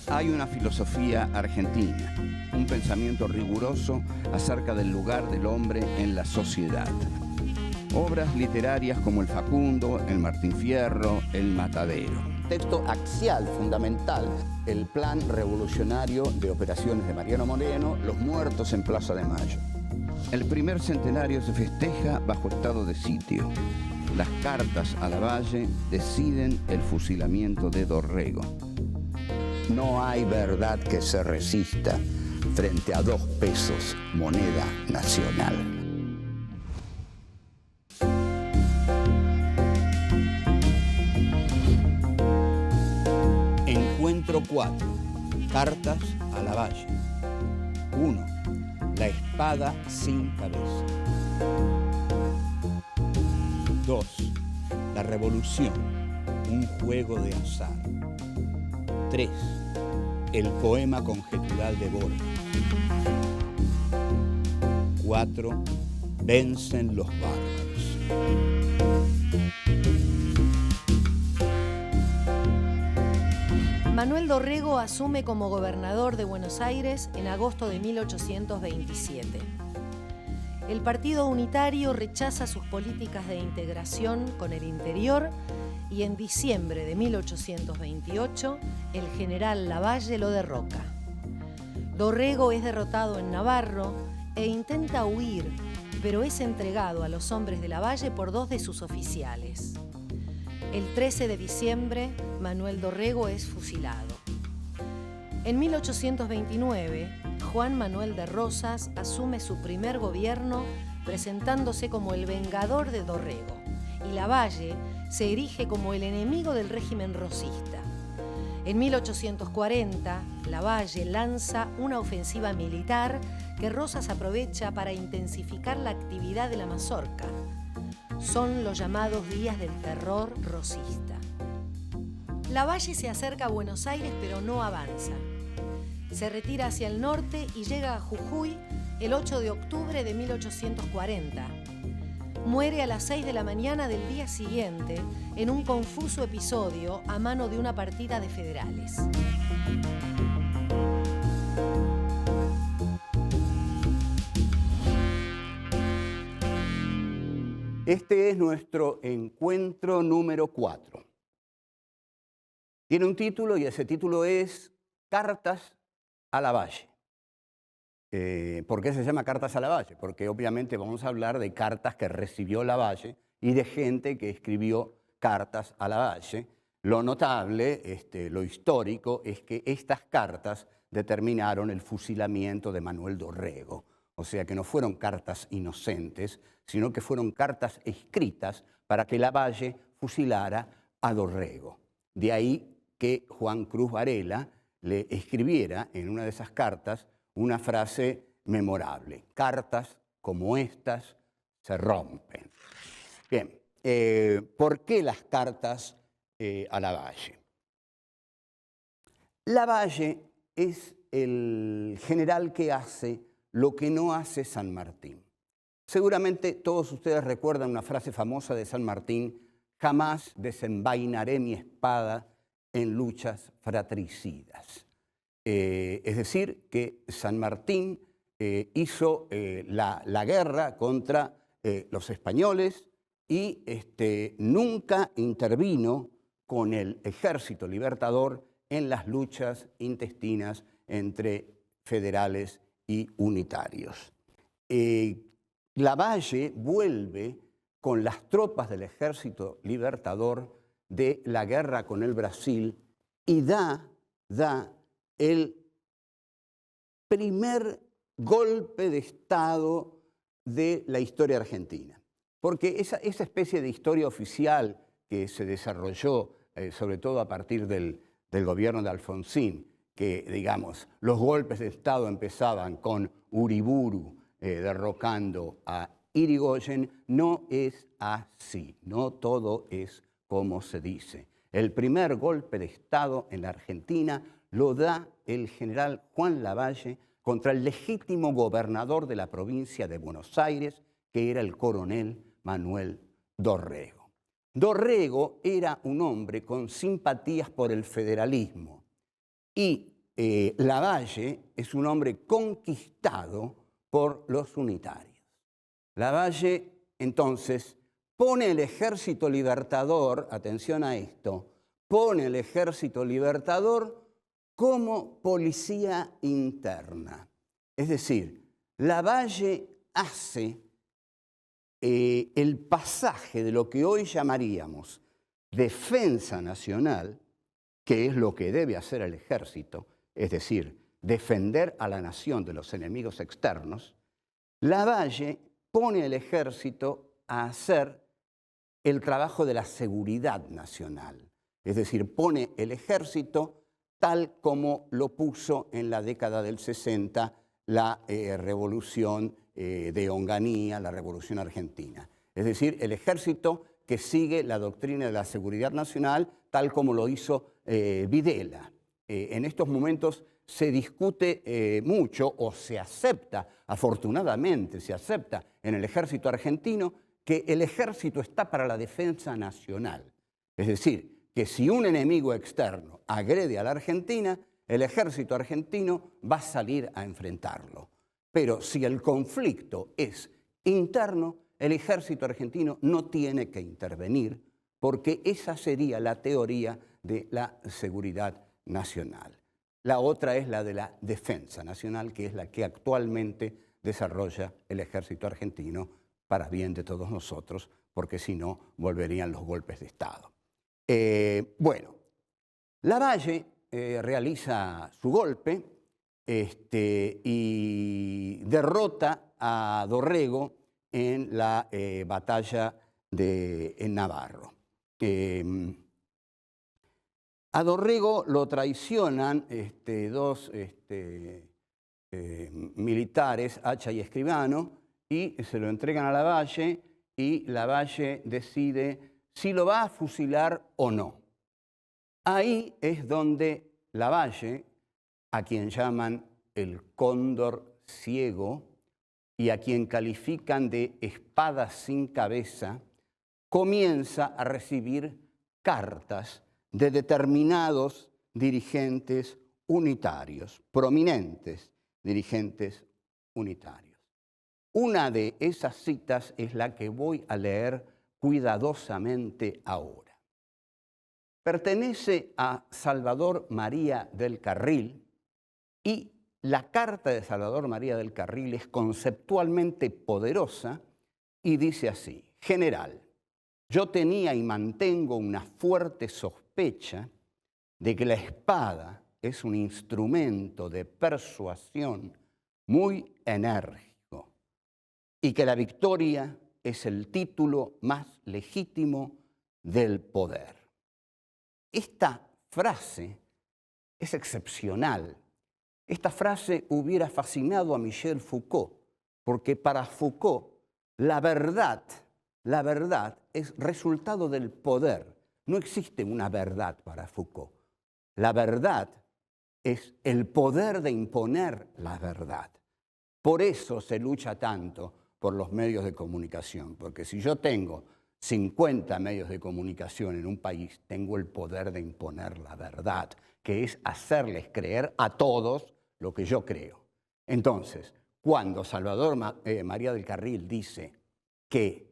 Hay una filosofía argentina, un pensamiento riguroso acerca del lugar del hombre en la sociedad. Obras literarias como El Facundo, El Martín Fierro, El Matadero. Texto axial, fundamental, el plan revolucionario de operaciones de Mariano Moreno, Los muertos en Plaza de Mayo. El primer centenario se festeja bajo estado de sitio. Las cartas a Lavalle deciden el fusilamiento de Dorrego. No hay verdad que se resista frente a 2 pesos, moneda nacional. Encuentro 4. Cartas a Lavalle. 1. La espada sin cabeza. 2. La revolución, un juego de azar. 3. El poema conjetural de Borges. 4. Vencen los bárbaros. Manuel Dorrego asume como gobernador de Buenos Aires en agosto de 1827. El Partido Unitario rechaza sus políticas de integración con el interior y en diciembre de 1828 el general Lavalle lo derroca. Dorrego es derrotado en Navarro e intenta huir, pero es entregado a los hombres de Lavalle por 2 de sus oficiales. El 13 de diciembre, Manuel Dorrego es fusilado. En 1829, Juan Manuel de Rosas asume su primer gobierno presentándose como el vengador de Dorrego, y Lavalle se erige como el enemigo del régimen rosista. En 1840, Lavalle lanza una ofensiva militar que Rosas aprovecha para intensificar la actividad de la mazorca. Son los llamados días del terror rosista. Lavalle se acerca a Buenos Aires, pero no avanza. Se retira hacia el norte y llega a Jujuy el 8 de octubre de 1840. Muere a las 6 de la mañana del día siguiente en un confuso episodio a mano de una partida de federales. Este es nuestro encuentro número 4. Tiene un título y ese título es Cartas a Lavalle. ¿Por qué se llama Cartas a Lavalle? Porque obviamente vamos a hablar de cartas que recibió Lavalle y de gente que escribió cartas a Lavalle. Lo notable, lo histórico, es que estas cartas determinaron el fusilamiento de Manuel Dorrego. O sea que no fueron cartas inocentes, sino que fueron cartas escritas para que Lavalle fusilara a Dorrego. De ahí que Juan Cruz Varela le escribiera en una de esas cartas una frase memorable: cartas como estas se rompen. Bien, ¿por qué las cartas a Lavalle? Lavalle es el general que hace lo que no hace San Martín. Seguramente todos ustedes recuerdan una frase famosa de San Martín: jamás desenvainaré mi espada en luchas fratricidas. Es decir, que San Martín hizo la guerra contra los españoles y nunca intervino con el ejército libertador en las luchas intestinas entre federales y unitarios. Lavalle vuelve con las tropas del ejército libertador de la guerra con el Brasil y da el primer golpe de Estado de la historia argentina. Porque esa especie de historia oficial que se desarrolló, sobre todo a partir del gobierno de Alfonsín, que, digamos, los golpes de Estado empezaban con Uriburu derrocando a Irigoyen, no es así, no todo es como se dice. El primer golpe de Estado en la Argentina lo da el general Juan Lavalle contra el legítimo gobernador de la provincia de Buenos Aires, que era el coronel Manuel Dorrego. Dorrego era un hombre con simpatías por el federalismo y Lavalle es un hombre conquistado por los unitarios. Lavalle, entonces, pone el ejército libertador, atención a esto, pone el ejército libertador como policía interna. Es decir, Lavalle hace el pasaje de lo que hoy llamaríamos defensa nacional, que es lo que debe hacer el ejército, es decir, defender a la nación de los enemigos externos. Lavalle pone al ejército a hacer el trabajo de la seguridad nacional, es decir, pone el ejército tal como lo puso en la década del 60 la revolución de Onganía, la revolución argentina. Es decir, el ejército que sigue la doctrina de la seguridad nacional tal como lo hizo Videla. En estos momentos se discute mucho o se acepta, afortunadamente se acepta en el ejército argentino que el ejército está para la defensa nacional. Es decir, que si un enemigo externo agrede a la Argentina, el ejército argentino va a salir a enfrentarlo. Pero si el conflicto es interno, el ejército argentino no tiene que intervenir, porque esa sería la teoría de la seguridad nacional. La otra es la de la defensa nacional, que es la que actualmente desarrolla el ejército argentino para bien de todos nosotros, porque si no, volverían los golpes de Estado. Bueno, Lavalle realiza su golpe y derrota a Dorrego en la batalla de Navarro. A Dorrego lo traicionan dos militares, Hacha y Escribano, y se lo entregan a Lavalle, y Lavalle decide si lo va a fusilar o no. Ahí es donde Lavalle, a quien llaman el cóndor ciego y a quien califican de espada sin cabeza, comienza a recibir cartas de determinados dirigentes unitarios, prominentes dirigentes unitarios. Una de esas citas es la que voy a leer cuidadosamente ahora. Pertenece a Salvador María del Carril y la carta de Salvador María del Carril es conceptualmente poderosa y dice así: General, yo tenía y mantengo una fuerte sospecha de que la espada es un instrumento de persuasión muy enérgico y que la victoria es el título más legítimo del poder. Esta frase es excepcional. Esta frase hubiera fascinado a Michel Foucault, porque para Foucault la verdad es resultado del poder. No existe una verdad para Foucault. La verdad es el poder de imponer la verdad. Por eso se lucha tanto por los medios de comunicación, porque si yo tengo 50 medios de comunicación en un país, tengo el poder de imponer la verdad, que es hacerles creer a todos lo que yo creo. Entonces, cuando Salvador María del Carril dice que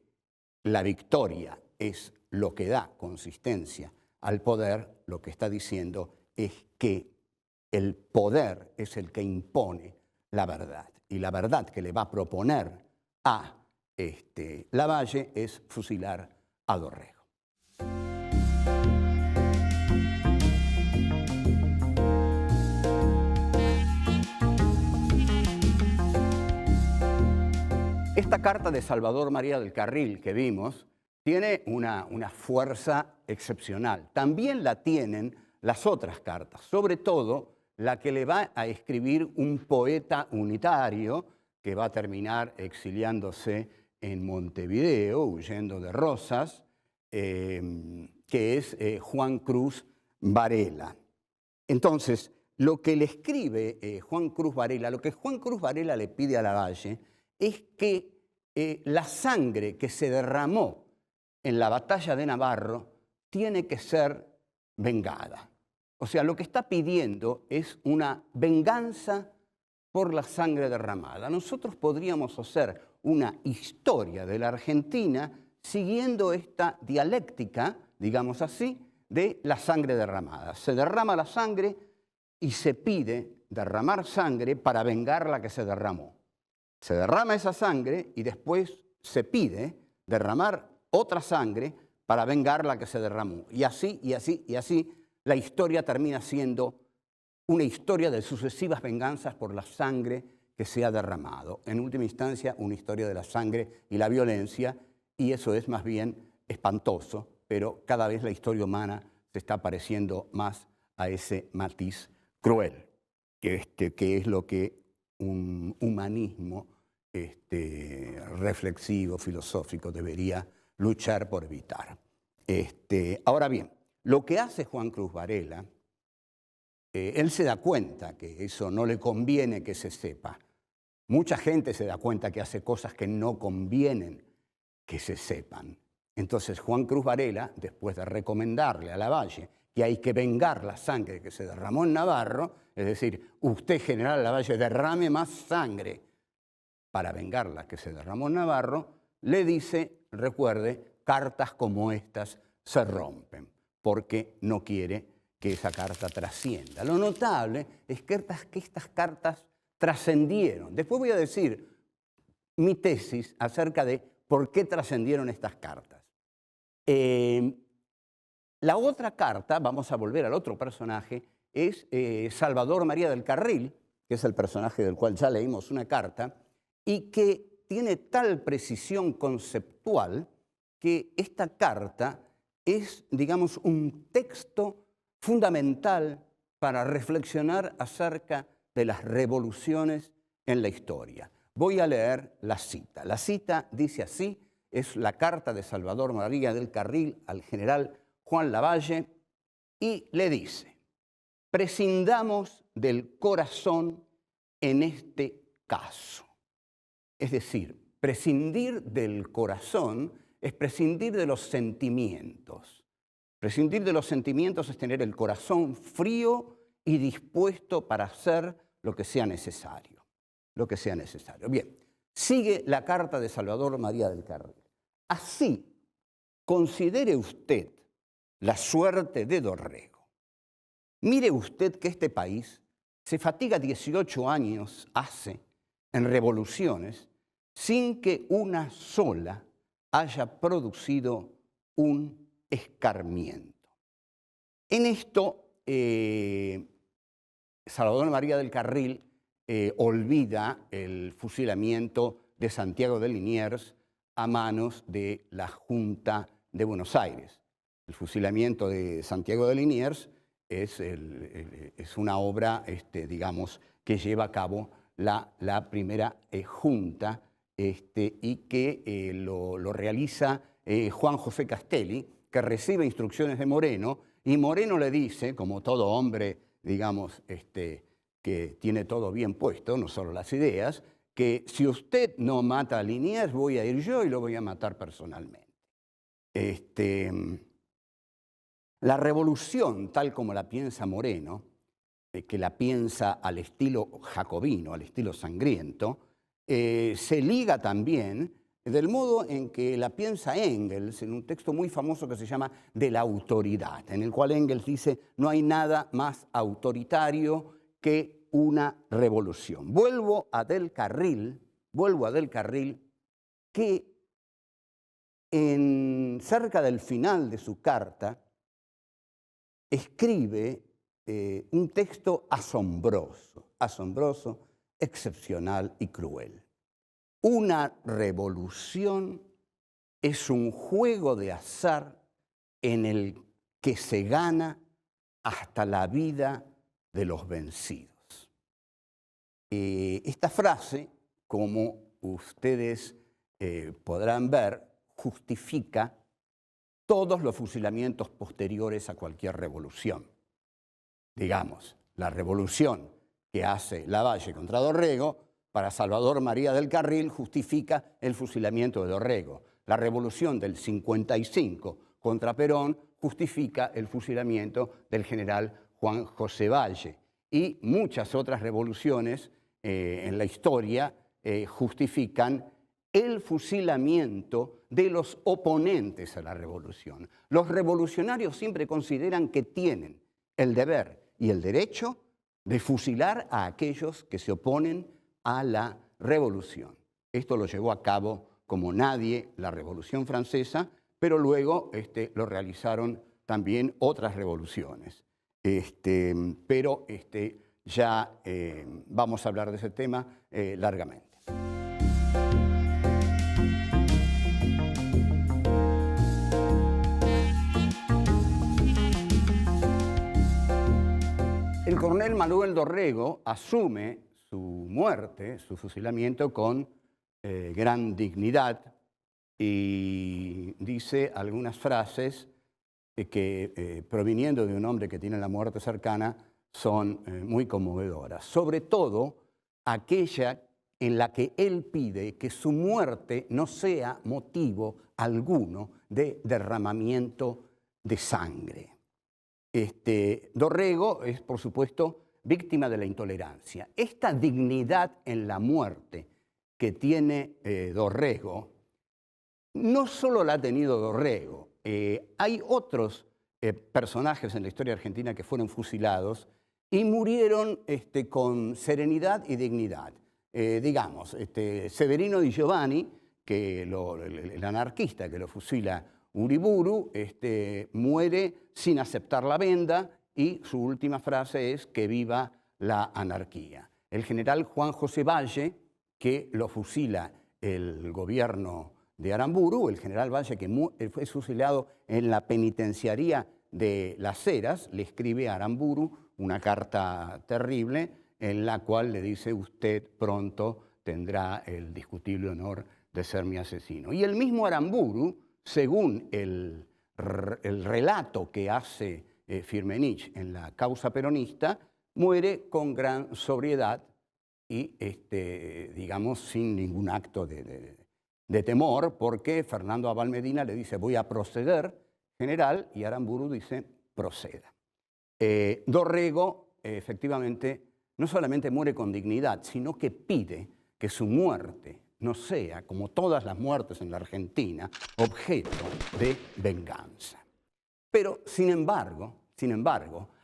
la victoria es lo que da consistencia al poder, lo que está diciendo es que el poder es el que impone la verdad. Y la verdad que le va a proponer a Lavalle es fusilar a Dorrego. Esta carta de Salvador María del Carril que vimos tiene una fuerza excepcional. También la tienen las otras cartas, sobre todo la que le va a escribir un poeta unitario que va a terminar exiliándose en Montevideo, huyendo de Rosas, que es Juan Cruz Varela. Entonces, lo que le escribe Juan Cruz Varela, lo que Juan Cruz Varela le pide a Lavalle es que la sangre que se derramó en la batalla de Navarro tiene que ser vengada. O sea, lo que está pidiendo es una venganza por la sangre derramada. Nosotros podríamos hacer una historia de la Argentina siguiendo esta dialéctica, digamos así, de la sangre derramada. Se derrama la sangre y se pide derramar sangre para vengar la que se derramó. Se derrama esa sangre y después se pide derramar otra sangre para vengar la que se derramó. Y así, y así, y así, la historia termina siendo una historia de sucesivas venganzas por la sangre que se ha derramado. En última instancia, una historia de la sangre y la violencia, y eso es más bien espantoso, pero cada vez la historia humana se está pareciendo más a ese matiz cruel, que es lo que un humanismo reflexivo, filosófico, debería luchar por evitar. Ahora bien, lo que hace Juan Cruz Varela, él se da cuenta que eso no le conviene que se sepa. Mucha gente se da cuenta que hace cosas que no convienen que se sepan. Entonces Juan Cruz Varela, después de recomendarle a Lavalle que hay que vengar la sangre que se derramó en Navarro, es decir, usted, general Lavalle, derrame más sangre para vengar la que se derramó en Navarro, le dice, recuerde, cartas como estas se rompen, porque no quiere que esa carta trascienda. Lo notable es que estas cartas trascendieron. Después voy a decir mi tesis acerca de por qué trascendieron estas cartas. La otra carta, vamos a volver al otro personaje, es Salvador María del Carril, que es el personaje del cual ya leímos una carta, y que tiene tal precisión conceptual que esta carta es, digamos, un texto fundamental para reflexionar acerca de las revoluciones en la historia. Voy a leer la cita. La cita dice así, es la carta de Salvador María del Carril al general Juan Lavalle, y le dice: prescindamos del corazón en este caso. Es decir, prescindir del corazón es prescindir de los sentimientos. Prescindir de los sentimientos es tener el corazón frío y dispuesto para hacer lo que sea necesario. Lo que sea necesario. Bien, sigue la carta de Salvador María del Carril. Así, considere usted la suerte de Dorrego. Mire usted que este país se fatiga 18 años hace en revoluciones sin que una sola haya producido un escarmiento. En esto, Salvador María del Carril olvida el fusilamiento de Santiago de Liniers a manos de la Junta de Buenos Aires. El fusilamiento de Santiago de Liniers es una obra, digamos, que lleva a cabo la primera Junta y que lo realiza Juan José Castelli, que recibe instrucciones de Moreno, y Moreno le dice, como todo hombre, digamos, que tiene todo bien puesto, no solo las ideas, que si usted no mata a Liniers, voy a ir yo y lo voy a matar personalmente. La revolución, tal como la piensa Moreno, que la piensa al estilo jacobino, al estilo sangriento, se liga también del modo en que la piensa Engels en un texto muy famoso que se llama De la autoridad, en el cual Engels dice: no hay nada más autoritario que una revolución. Vuelvo a Del Carril, que cerca del final de su carta escribe un texto asombroso, excepcional y cruel. Una revolución es un juego de azar en el que se gana hasta la vida de los vencidos. Esta frase, como ustedes podrán ver, justifica todos los fusilamientos posteriores a cualquier revolución. Digamos, la revolución que hace Lavalle contra Dorrego, para Salvador María del Carril justifica el fusilamiento de Dorrego. La revolución del 55 contra Perón justifica el fusilamiento del general Juan José Valle y muchas otras revoluciones en la historia justifican el fusilamiento de los oponentes a la revolución. Los revolucionarios siempre consideran que tienen el deber y el derecho de fusilar a aquellos que se oponen a la revolución. Esto lo llevó a cabo como nadie la Revolución Francesa, pero luego lo realizaron también otras revoluciones. Pero ya vamos a hablar de ese tema largamente. El coronel Manuel Dorrego asume su muerte, su fusilamiento, con gran dignidad y dice algunas frases que, proviniendo de un hombre que tiene la muerte cercana, son muy conmovedoras. Sobre todo aquella en la que él pide que su muerte no sea motivo alguno de derramamiento de sangre. Dorrego es, por supuesto, víctima de la intolerancia. Esta dignidad en la muerte que tiene Dorrego, no solo la ha tenido Dorrego. Hay otros personajes en la historia argentina que fueron fusilados y murieron con serenidad y dignidad. Digamos, Severino Di Giovanni, el anarquista que lo fusila Uriburu, muere sin aceptar la venda y su última frase es que viva la anarquía. El general Juan José Valle, que lo fusila el gobierno de Aramburu, el general Valle que fue fusilado en la penitenciaría de Las Heras, le escribe a Aramburu una carta terrible en la cual le dice: usted pronto tendrá el discutible honor de ser mi asesino. Y el mismo Aramburu, según el relato que hace Firmenich en la causa peronista, muere con gran sobriedad y, digamos, sin ningún acto de temor, porque Fernando Abal Medina le dice: voy a proceder, general, y Aramburu dice: proceda. Dorrego, efectivamente, no solamente muere con dignidad, sino que pide que su muerte no sea, como todas las muertes en la Argentina, objeto de venganza. Pero, sin embargo,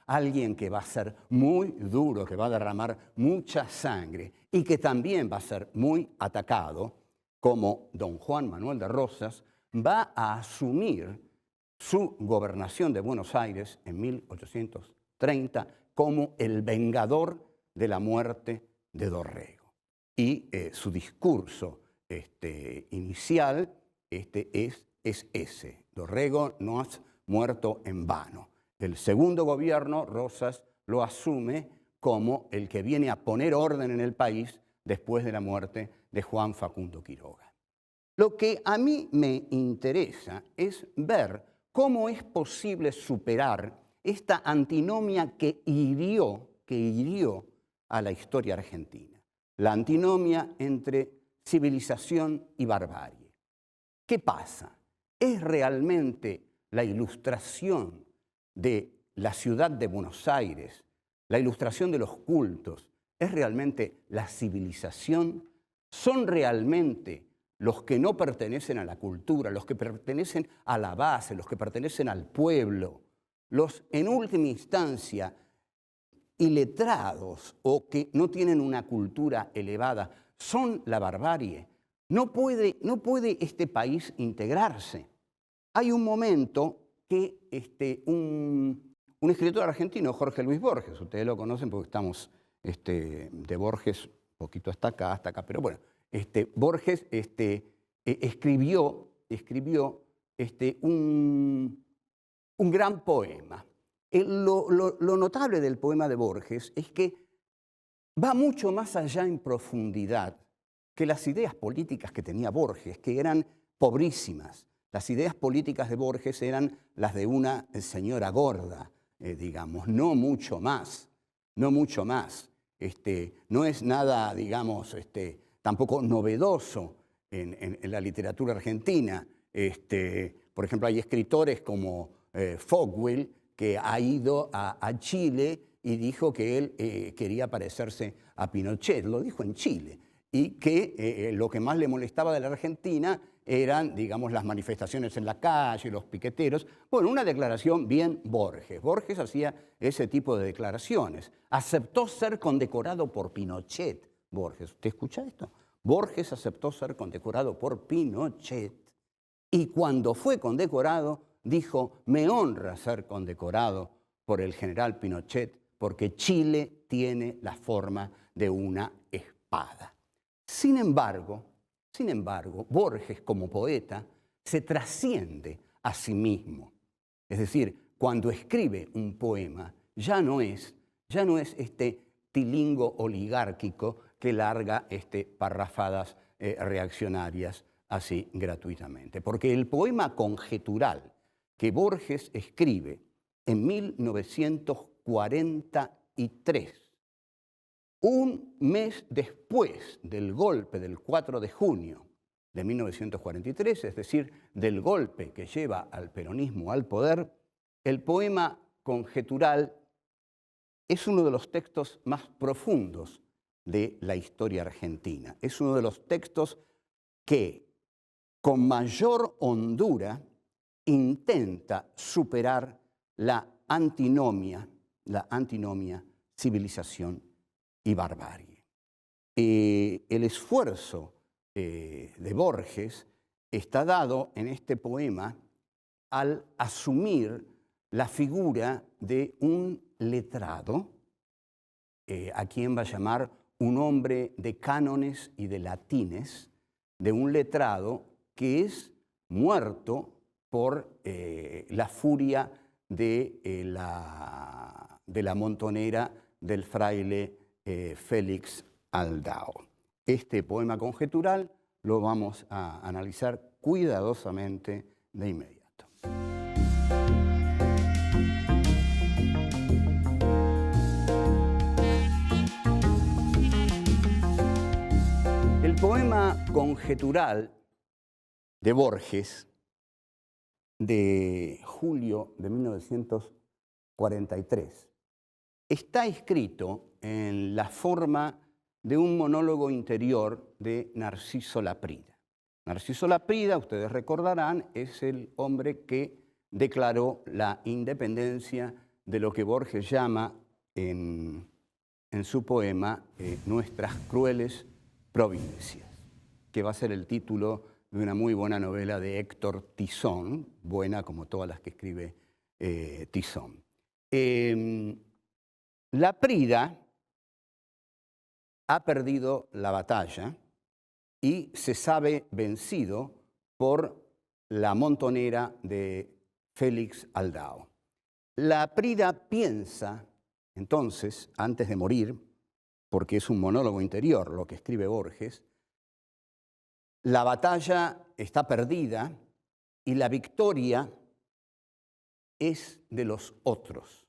alguien que va a ser muy duro, que va a derramar mucha sangre y que también va a ser muy atacado, como don Juan Manuel de Rosas, va a asumir su gobernación de Buenos Aires en 1830 como el vengador de la muerte de Dorrego. Y su discurso inicial es ese: Dorrego no has muerto en vano. El segundo gobierno, Rosas, lo asume como el que viene a poner orden en el país después de la muerte de Juan Facundo Quiroga. Lo que a mí me interesa es ver cómo es posible superar esta antinomia que hirió a la historia argentina. La antinomia entre civilización y barbarie. ¿Qué pasa? ¿Es realmente la ilustración de la ciudad de Buenos Aires, la ilustración de los cultos, es realmente la civilización? ¿Son realmente los que no pertenecen a la cultura, los que pertenecen a la base, los que pertenecen al pueblo, los en última instancia iletrados o que no tienen una cultura elevada, son la barbarie? No puede este país integrarse. Hay un momento que un escritor argentino, Jorge Luis Borges, ustedes lo conocen porque estamos de Borges un poquito hasta acá, pero bueno, Borges escribió un gran poema. Lo notable del poema de Borges es que va mucho más allá en profundidad que las ideas políticas que tenía Borges, que eran pobrísimas. Las ideas políticas de Borges eran las de una señora gorda, digamos, no mucho más. No es nada, digamos, tampoco novedoso en la literatura argentina. Por ejemplo, hay escritores como Fogwill que ha ido a Chile y dijo que él quería parecerse a Pinochet, lo dijo en Chile, y que lo que más le molestaba de la Argentina eran, digamos, las manifestaciones en la calle, los piqueteros. Bueno, una declaración bien Borges. Borges hacía ese tipo de declaraciones. Aceptó ser condecorado por Pinochet, Borges. ¿Usted escucha esto? Borges aceptó ser condecorado por Pinochet y cuando fue condecorado dijo, me honra ser condecorado por el general Pinochet porque Chile tiene la forma de una espada. Sin embargo, Borges como poeta se trasciende a sí mismo. Es decir, cuando escribe un poema ya no es este tilingo oligárquico que larga parrafadas reaccionarias así gratuitamente. Porque el poema conjetural que Borges escribe en 1943, un mes después del golpe del 4 de junio de 1943, es decir, del golpe que lleva al peronismo al poder, el poema conjetural es uno de los textos más profundos de la historia argentina. Es uno de los textos que, con mayor hondura, intenta superar la antinomia civilización y barbarie. El esfuerzo de Borges está dado en este poema al asumir la figura de un letrado, a quien va a llamar un hombre de cánones y de latines, de un letrado que es muerto por la furia de la montonera del fraile Félix Aldao. Este poema conjetural lo vamos a analizar cuidadosamente de inmediato. El poema conjetural de Borges, de julio de 1943, está escrito en la forma de un monólogo interior de Narciso Laprida. Narciso Laprida, ustedes recordarán, es el hombre que declaró la independencia de lo que Borges llama en su poema Nuestras crueles provincias, que va a ser el título de una muy buena novela de Héctor Tizón, buena como todas las que escribe Tizón. Laprida ha perdido la batalla y se sabe vencido por la montonera de Félix Aldao. Laprida piensa, entonces, antes de morir, porque es un monólogo interior lo que escribe Borges, la batalla está perdida y la victoria es de los otros.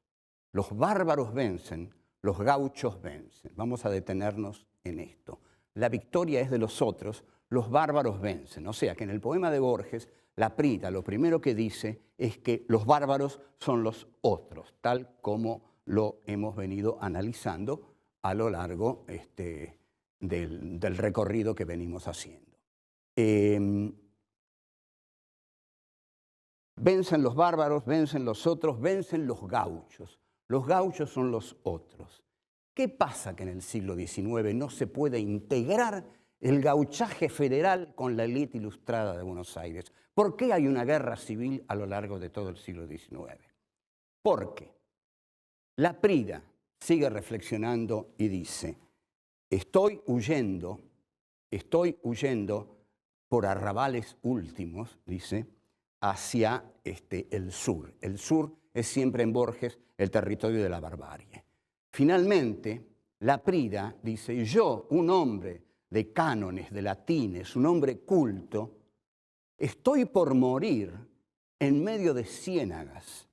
Los bárbaros vencen, los gauchos vencen. Vamos a detenernos en esto. La victoria es de los otros, los bárbaros vencen. O sea que en el poema de Borges, Laprida lo primero que dice es que los bárbaros son los otros, tal como lo hemos venido analizando a lo largo del recorrido que venimos haciendo. Vencen los bárbaros, vencen los otros, vencen los gauchos. Los gauchos son los otros. ¿Qué pasa que en el siglo XIX no se puede integrar el gauchaje federal con la élite ilustrada de Buenos Aires? ¿Por qué hay una guerra civil a lo largo de todo el siglo XIX? Porque Laprida sigue reflexionando y dice, estoy huyendo por arrabales últimos, dice, hacia el sur. El sur es siempre en Borges el territorio de la barbarie. Finalmente, Laprida dice, yo, un hombre de cánones, de latines, un hombre culto, estoy por morir en medio de ciénagas.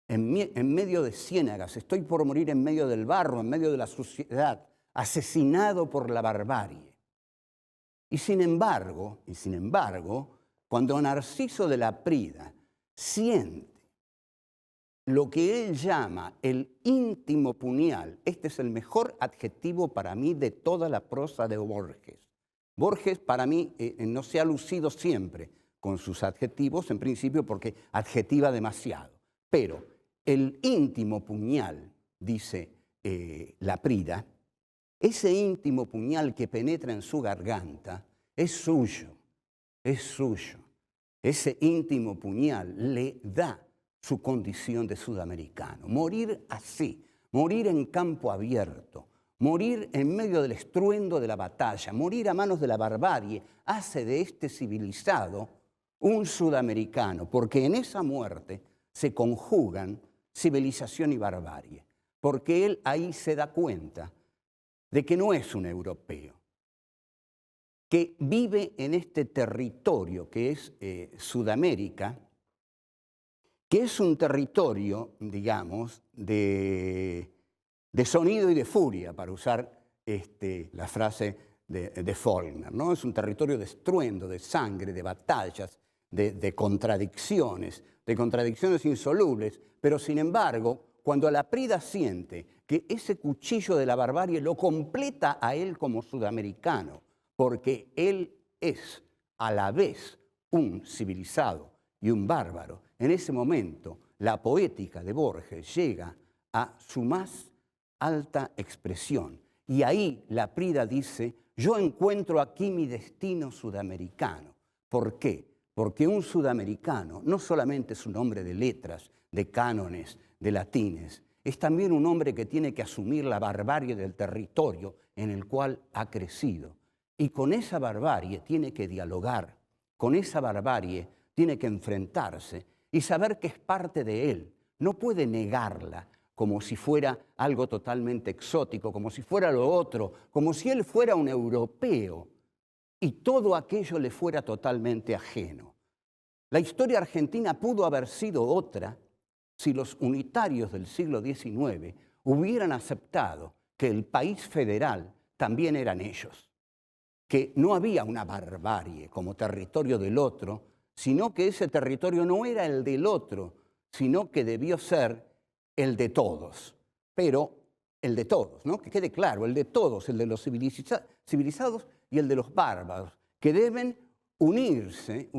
En medio de ciénagas, estoy por morir en medio del barro, en medio de la suciedad, asesinado por la barbarie. Y sin embargo, cuando Narciso de Laprida siente lo que él llama el íntimo puñal. Este es el mejor adjetivo para mí de toda la prosa de Borges. Borges, para mí, no se ha lucido siempre con sus adjetivos, en principio porque adjetiva demasiado. Pero el íntimo puñal, dice Laprida, ese íntimo puñal que penetra en su garganta es suyo, es suyo. Ese íntimo puñal le da su condición de sudamericano. Morir así, morir en campo abierto, morir en medio del estruendo de la batalla, morir a manos de la barbarie, hace de este civilizado un sudamericano, porque en esa muerte se conjugan civilización y barbarie, porque él ahí se da cuenta de que no es un europeo, que vive en este territorio que es Sudamérica, que es un territorio, digamos, de sonido y de furia, para usar la frase de Faulkner, ¿no? Es un territorio de estruendo, de sangre, de batallas, de contradicciones insolubles, pero sin embargo, cuando Laprida siente que ese cuchillo de la barbarie lo completa a él como sudamericano, porque él es a la vez un civilizado y un bárbaro, en ese momento la poética de Borges llega a su más alta expresión. Y ahí Laprida dice, yo encuentro aquí mi destino sudamericano. ¿Por qué? Porque un sudamericano no solamente es un hombre de letras, de cánones, de latines, es también un hombre que tiene que asumir la barbarie del territorio en el cual ha crecido. Y con esa barbarie tiene que dialogar, con esa barbarie tiene que enfrentarse y saber que es parte de él. No puede negarla como si fuera algo totalmente exótico, como si fuera lo otro, como si él fuera un europeo y todo aquello le fuera totalmente ajeno. La historia argentina pudo haber sido otra si los unitarios del siglo XIX hubieran aceptado que el país federal también eran ellos, que no había una barbarie como territorio del otro, sino que ese territorio no era el del otro, sino que debió ser el de todos. Pero el de todos, ¿no? Que quede claro, el de todos, el de los civilizados y el de los bárbaros, que deben unirse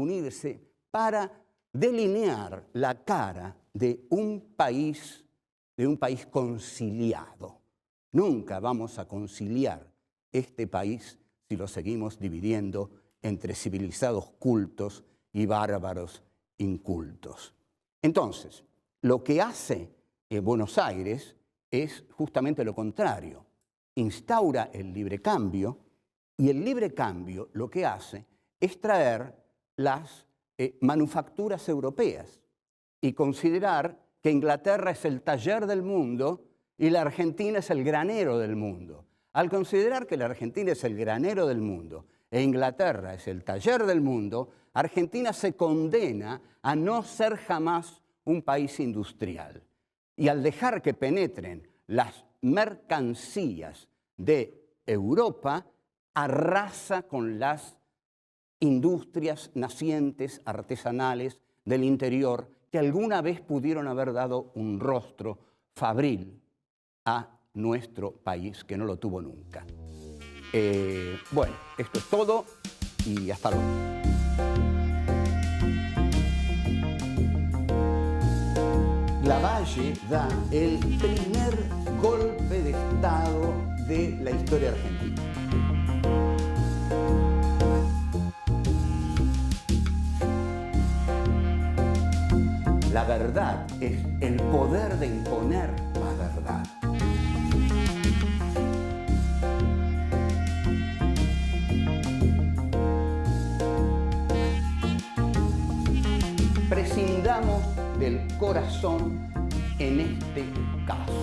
para delinear la cara de un país conciliado. Nunca vamos a conciliar este país si lo seguimos dividiendo entre civilizados cultos y bárbaros incultos. Entonces, lo que hace Buenos Aires es justamente lo contrario. Instaura el libre cambio, y el libre cambio lo que hace es traer las manufacturas europeas y considerar que Inglaterra es el taller del mundo y la Argentina es el granero del mundo. Al considerar que la Argentina es el granero del mundo e Inglaterra es el taller del mundo, Argentina se condena a no ser jamás un país industrial. Y al dejar que penetren las mercancías de Europa, arrasa con las industrias nacientes, artesanales del interior, que alguna vez pudieron haber dado un rostro fabril a nuestro país, que no lo tuvo nunca. Bueno, esto es todo y hasta luego. Lavalle da el primer golpe de Estado de la historia argentina. La verdad es el poder de imponer la verdad. Prescindamos del corazón en este caso.